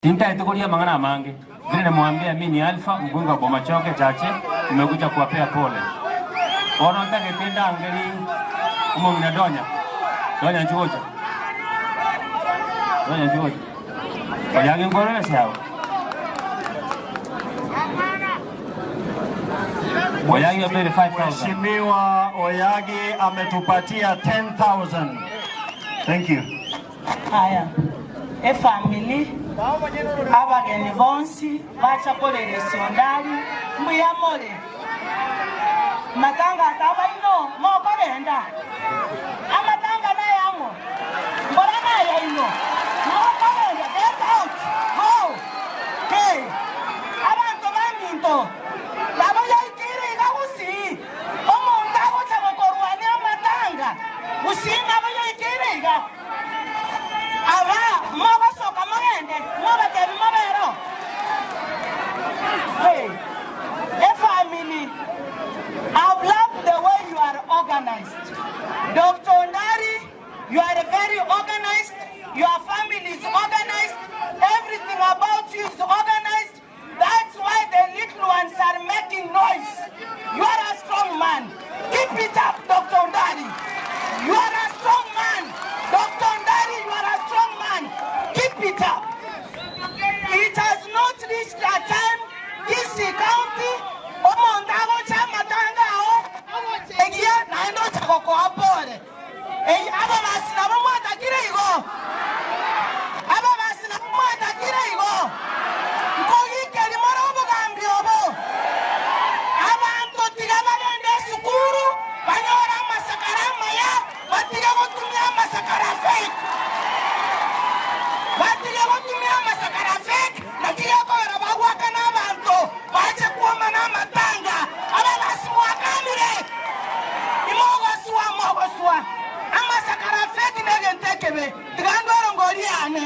Tinta itukulia mangana mange. Vile namwambia mimi ni Alpha mgunga boma choke chache nimekuja kuwapea pole. Ona ndake tenda angeli umo mnadonya. Donya njuoja. Donya njuoja. Oyagi ngorele sawa. Oyagi apele 5,000. Mheshimiwa Oyagi ametupatia 10,000. Thank you. Haya. Family abageni bonsi bacha kolere sondali mbuyamole matanga tabaino mokorenda amatanga na yango mbona ya ino mokorenda get out go hey abantu baminto labo yaikiri gakusi omonta gocha gokorwani amatanga usinga abo yaikiri ga aba maba soka magende maba tebi mabero. Hey, family, I've loved the way you are organized. Dr. Ondari, you are very organized. Your family is organized. Everything about you is organized. That's why the little ones are making noise. You are a strong man. Keep it up, Dr. Ondari. You are a strong man. Dr. Ondari, you are a strong man. Keep it up. It has not reached a time this county omondago chama tangao egia naendo chakoko apore aba basina bomwata kirego aba basina bomwata kirego nkogi kali morobo gambi obo abantu tigabagende sukuru banyora masakara maya batiga gotumya masakara fake batiga gotumya masakara fake nakiga kora bagwaka n'abantu baje kuoma n'amatanga aba basimwakanire imogoswa amasakara fake negentekebe tigandoro ngoriane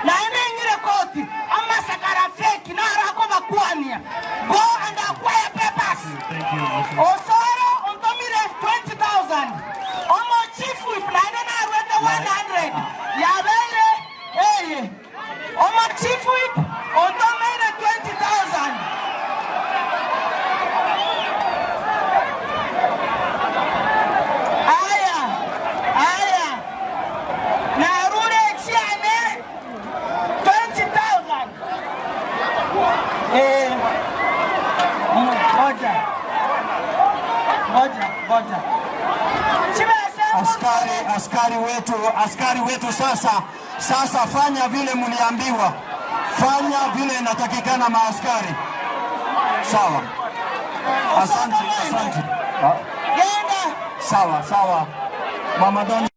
naende ngire koti amasakara fake narako bakwania go and acquire papers. Osoro ontomire 20,000 omo chief whip naende narwete 100 yabere eye omo chief whip ontomire 20,000. Aya narure chiane 20,000. Ngoja. Askari wetu sasa fanya vile mliambiwa. Fanya vile inatakikana maaskari. Sawa. Asante. Sawa. Mama Doni.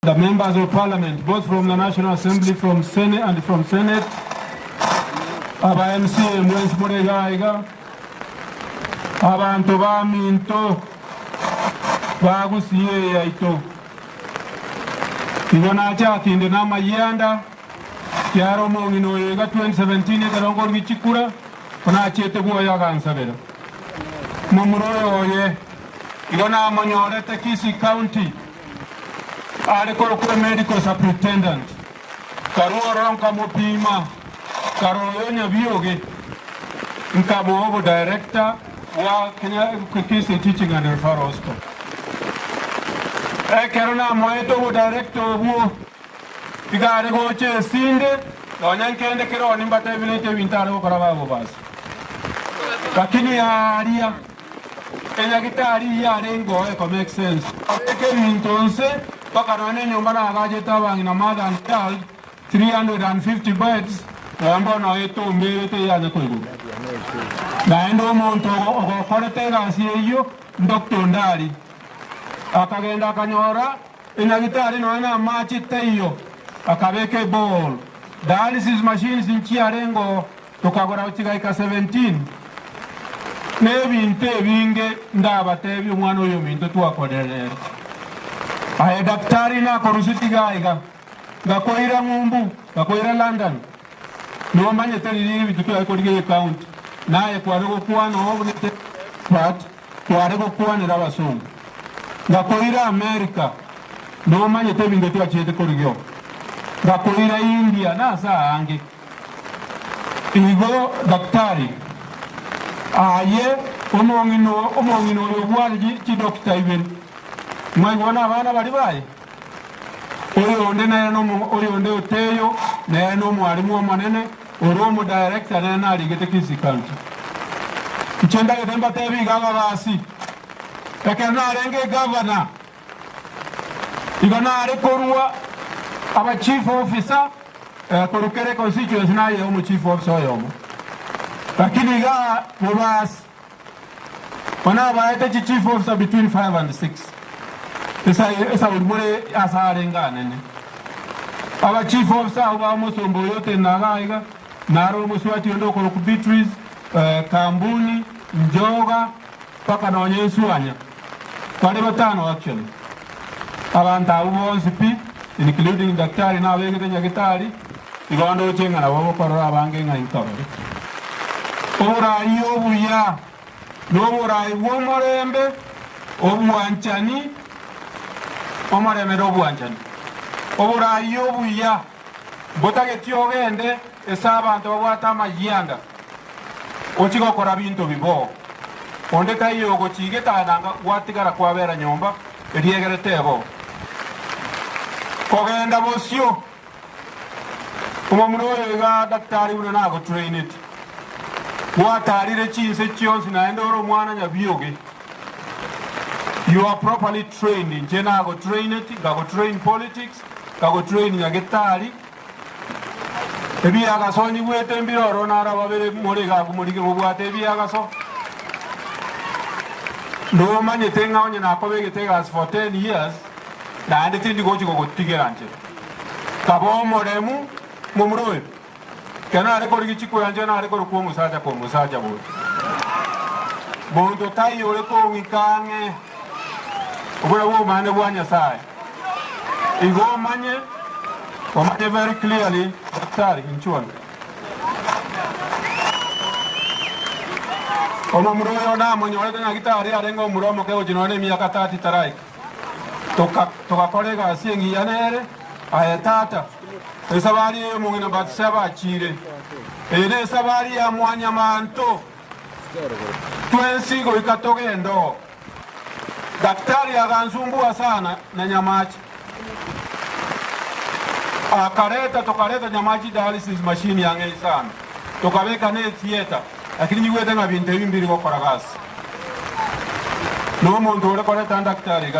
The members of parliament, both from the National Assembly, from Senate and from Senate, aba MCA Mwensi Muregaiga, abantu baminto bagusiye yaito. Ingona chatinde nama yanda yaro mongino yega 2017 karongo bichikura kuna chete buo yagansabera. Mumuroyo oye ingona monyorete Kisii County. Ariko kule medical superintendent karuoron kamopima karoyonya bioge nkabobo director wa Kenya Kisii Teaching and Referral Hospital kerona moeto bo director bo igare goche sinde onyankende kero nimbata vilete wintaro korababo basi lakini aria Kenya gitari ya rengo eko make sense eke mintonse Pakarone nyumba na agajeta wangi na mother and child 350 beds wamba na eto mbelete ya nyakoigo na endo monto okorete gasi eyo Dr. Ondari akagenda akanyora inagitari noena machi teyo akabeke ball dialysis machines inchi arengo tukagora uchigaika 17 nebinte binge ndabatebi umwana oyo minto twakorere Aye daktari na korusiti gaiga gakoira ngumbu bakoira London no manye teriri bitutu yakorige county naye kware gukwana obunete pat kware gukwanira abasumbu bakoira America no manye tebinge twachete korigyo bakoira India nasa ange igo daktari aye omongino yobwali chi doctor even mwabona abana bali baye oyonde naye no oyonde oteyo naye no mwalimu omanene oromo director naye nali getekisi county ichenda getemba tebi gaba basi ekena arenge governor igana are korwa aba chief officer korukere constituency naye omu chief officer yomo lakini ga mubasi wana baete chief officer between 5 and 6 esa ulmure asarenga nene aba chief officer aba musombo yote nagaiga naro muswati ndo ko ku Beatrice Kambuni Njoga paka na Onyeswanya kwale batano actually abantu abo pi including daktari na abegete nyagitari igondo chenga na babo korora abange nga inkabari ora yobuya nobora ibomorembe obwanchani omoreme robwanchani obora yobuya botage tiogende esaba ndo bwata mayanda ochigo kora bintu bibo onde tayo go chigeta nanga watigara kwabera nyomba eriegere tebo kogenda bosio umomuro ga daktari una nago train it watarire chinse chionsi naenda oro mwana nyabioge you are properly trained in jena go train it go train politics go train nyagetari ebi agaso ni wete mbiro nara babere muri ga kumurike bubwate ebi agaso ndo manye tenga onye na kobege tegas for 10 years na ande tindi gochi go tigeranje kabo moremu mumroe kana are korigi chiko yanje na are kor ko musaja bo bondo tai ore ko ngikange ubura wo mane bwanya sai igo manye omanye very clearly daktari inchuan omo mroyo na monyo ole tena gitari arengo muromo ke ojinone miaka 30 tarai toka kolega asiengi yanere ayetata esabari mungina batsaba chire ene sabari ya mwanya manto twensigo ikatogendo daktari agansumbua sana na nyamachi tokareta nyamachi dialysis machine yange sana tokabeka ne theater lakini niwete na bintu bimbiri gukora gasi no muntu ore koreta daktari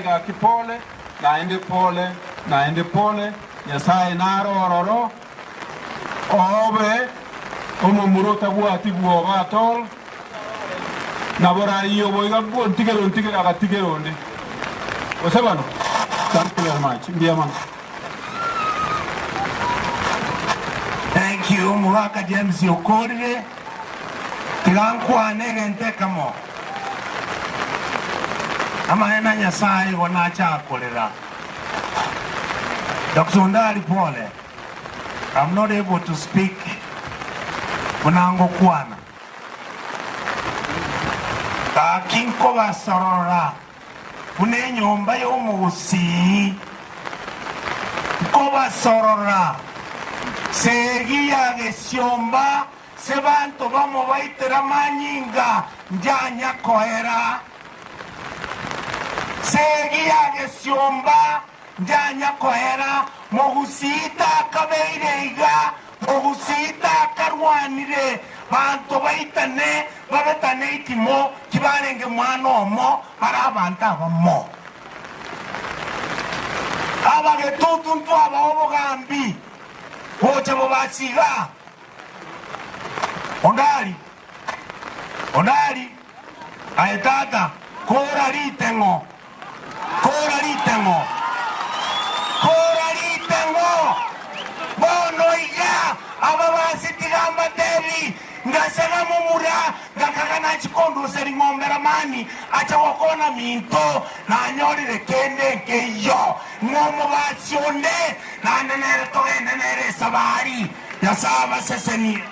ga kipole naende pole nyasaye narororo obe omomurota bwati bwobatol nabora iyo boiga ntigero agatigeronde osebano thank you very much mbiama. Thank you Muhaka James Okorire tigankwa negente kamo amahena nyasaye wona chakolera Dr. Ndari Pole. I'm not able to speak unango kwana kakinko basorora kune nyomba yo musi ko basorora segia gesiomba sebanto bamo baitera manyinga njanya kohera segia gesiomba njanya kohera mogusita kabeireiga mogusita karwanire banto baitane babetane itimo kibarenge mwana omo para abantu abamo abagetutu ntu abaho gambi boche bo basiga ondali aetata kora litengo bono iya ababasi tigamba tebi ngasana mumura akagana chikondo seri ngombe ramani acha wakona minto na nyorire kende nkeyo ngomo basionde na nere to nere sabari ya saba seseni